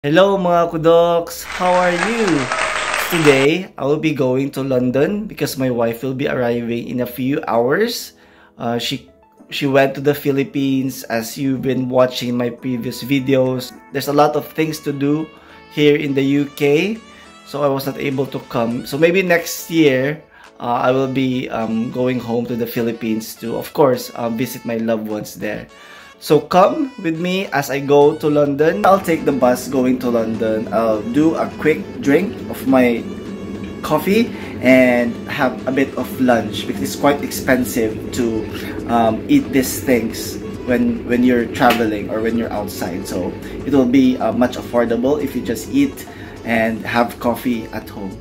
Hello mga kudoks! How are you? Today, I will be going to London because my wife will be arriving in a few hours. She went to the Philippines as you've been watching my previous videos. There's a lot of things to do here in the UK, so I was not able to come. So maybe next year, I will be going home to the Philippines to, of course, visit my loved ones there. So come with me as I go to London. I'll take the bus going to London. I'll do a quick drink of my coffee and have a bit of lunch because it's quite expensive to eat these things when you're traveling or when you're outside. So it will be much affordable if you just eat and have coffee at home.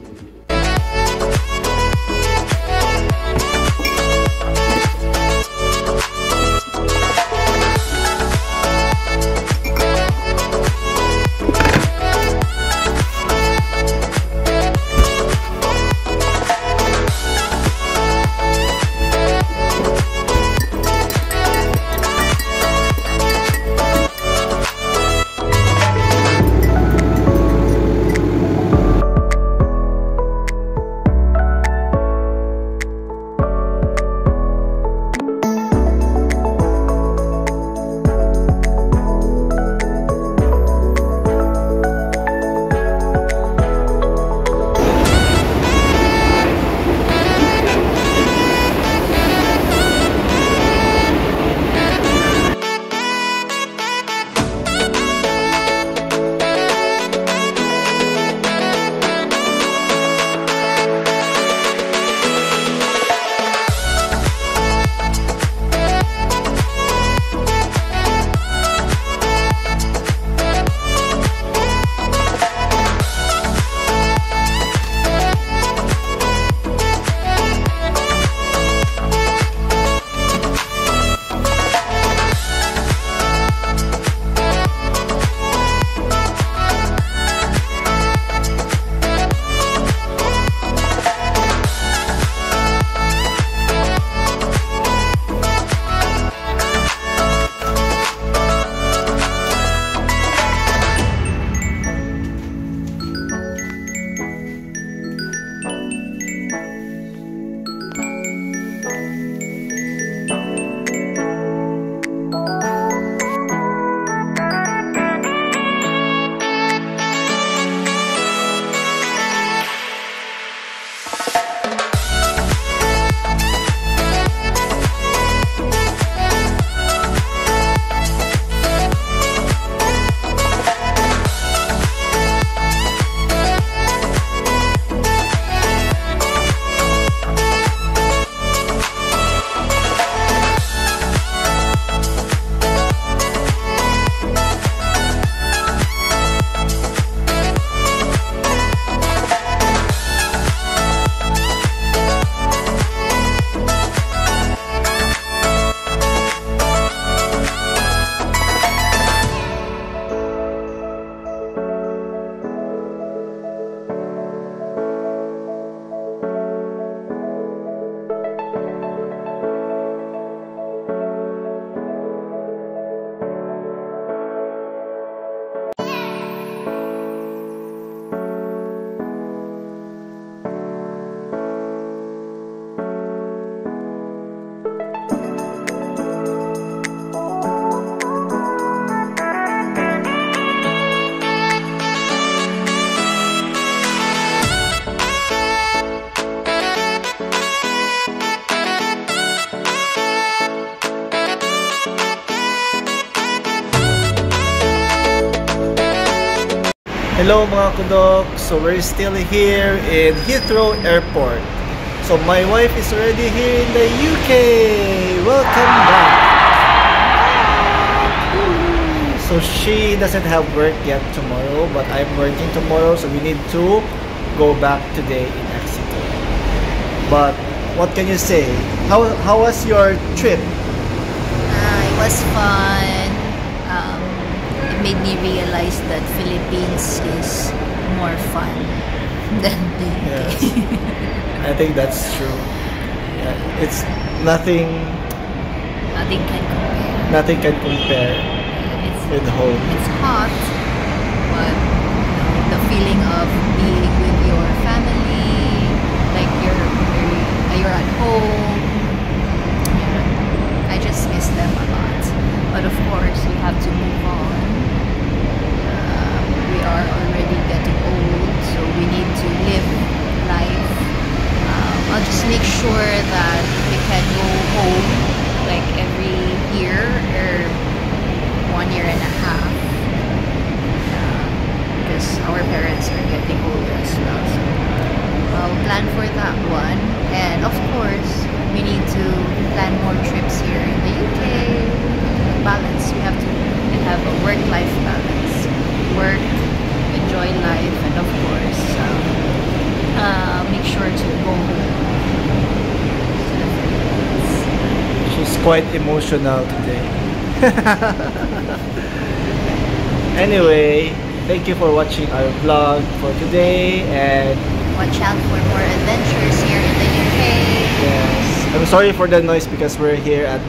Hello mga kudok! So we're still here in Heathrow Airport. So my wife is already here in the UK! Welcome back! So she doesn't have work yet tomorrow, but I'm working tomorrow, so we need to go back today in Exeter. But what can you say? How was your trip? It was fun. It made me realize that Philippines is more fun than the UK. Yes. I think that's true. Yeah, it's nothing. Nothing can compare. Nothing can compare It's with home. hot, but our parents are getting older as well. So plan for that one. And of course, we need to plan more trips here in the UK. Balance. We have to have a work-life balance. Work, enjoy life, and of course, make sure to go home to the Philippines. She's quite emotional today. Anyway, thank you for watching our vlog for today, and Watch out for more adventures here in the UK. yes, I'm sorry for the noise because we're here at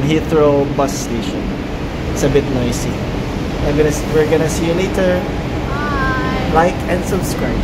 Heathrow bus station. It's a bit noisy. We're gonna see you later. Bye. Like and subscribe.